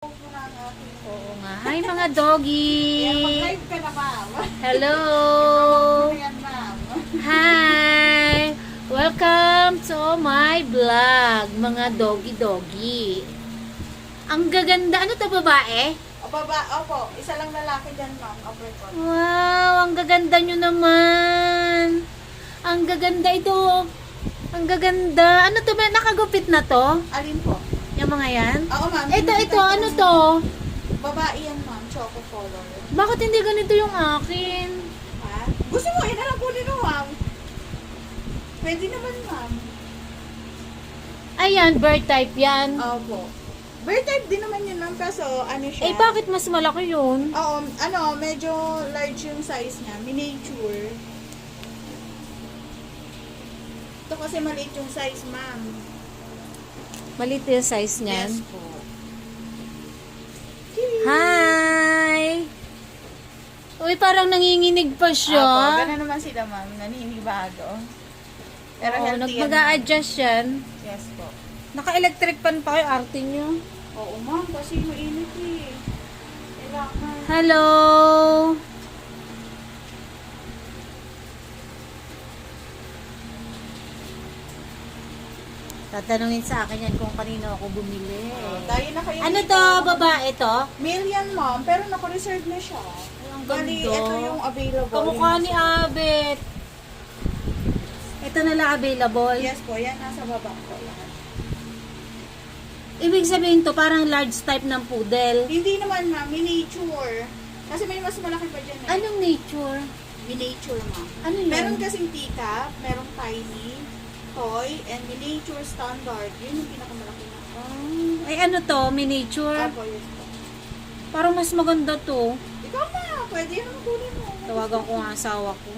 Oo nga. Hi mga doggy! Mag-live ka na, ma'am. Hello! Ayan, ma'am. Hi! Welcome to my vlog, mga doggy-doggy. Ang gaganda. Ano to, babae? Opo, isa lang lalaki dyan, ma'am. Uppercut. Wow! Ang gaganda nyo naman. Ang gaganda ito. Ang gaganda. Ano to ba? Nakagupit na to? Alin po? Yung mga yan? Oo, ma'am. Ito. Ano to? Babae yan, ma'am. Choco color. Bakit hindi ganito yung akin? Ha? Gusto mo, yan na lang kunin mo, ma'am. Pwede naman, ma'am. Ayan, bird type yan. Opo. Bird type din naman yun, ma'am. Kaso, ano siya? Eh, bakit mas malaki yun? Oo, medyo large yung size niya. Miniature. Ito kasi maliit yung size, ma'am. Maliit yung size niyan. Yes po. Hi! Uy, parang nanginginig pa siya. Opo, gano'n naman sila, ma'am. Naninibago. Pero Oo, healthy yan, mag-a-adjust yan. ma'am. Yes po. Naka-electric pan pa kayo, arte nyo. Oo, ma'am. Kasi mainit eh. Kailangan. Hello! Tatanungin sa akin yan kung kanino ako bumili. Tayo na kayo Ano dito. to, babae to? Male yan, ma'am. Pero naka-reserve na siya. Ang Bali, ganda. ito yung available. Kamukha Yung ni nasa- Abet. Ito na lang available. Yes po, yan nasa baba po. Lahat. Ibig sabihin to, parang large type ng poodle. Hindi naman, ma'am. Miniature. Kasi may mas malaki pa dyan eh. Anong nature? Miniature, ma'am. Ano yun? Meron kasing teacup, merong tiny, toy, and miniature standard. Yun yung pinakamalaki na. Ay, ano to? Miniature? Apo, yes po. Parang mas maganda to. Ikaw na, pwede yan ang kunin mo. Tawagan ko ang asawa ko.